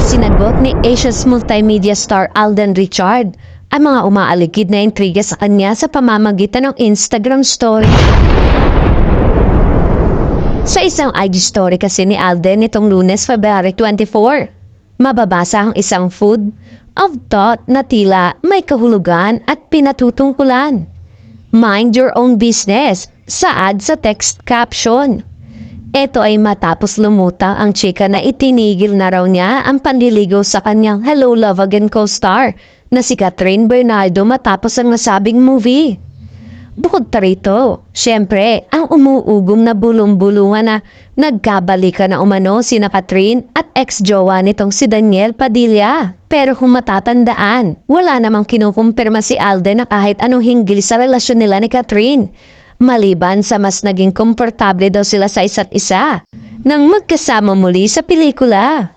Sinagot ni Asia's multimedia star Alden Richard ang mga umaaligid na intriga sa kanya sa pamamagitan ng Instagram story. Sa isang IG story kasi ni Alden nitong Lunes, February 24, mababasa ang isang food of thought na tila may kahulugan at pinatutungkulan. Mind your own business, saad sa text caption. Ito ay matapos lumutang ang chika na itinigil na raw niya ang panliligaw sa kanyang Hello Love Again co-star na si Catherine Bernardo matapos ang nasabing movie. Bukod pa rito, syempre, ang umuugong na bulong-bulungan na nagkabalikan na umano sina Catherine at ex-jowa nitong si Daniel Padilla. Pero kung matatandaan, wala namang kinukumpirma si Alden na kahit anong hinggil sa relasyon nila ni Catherine. Maliban sa mas naging komportable daw sila sa isa't isa nang magkasama muli sa pelikula.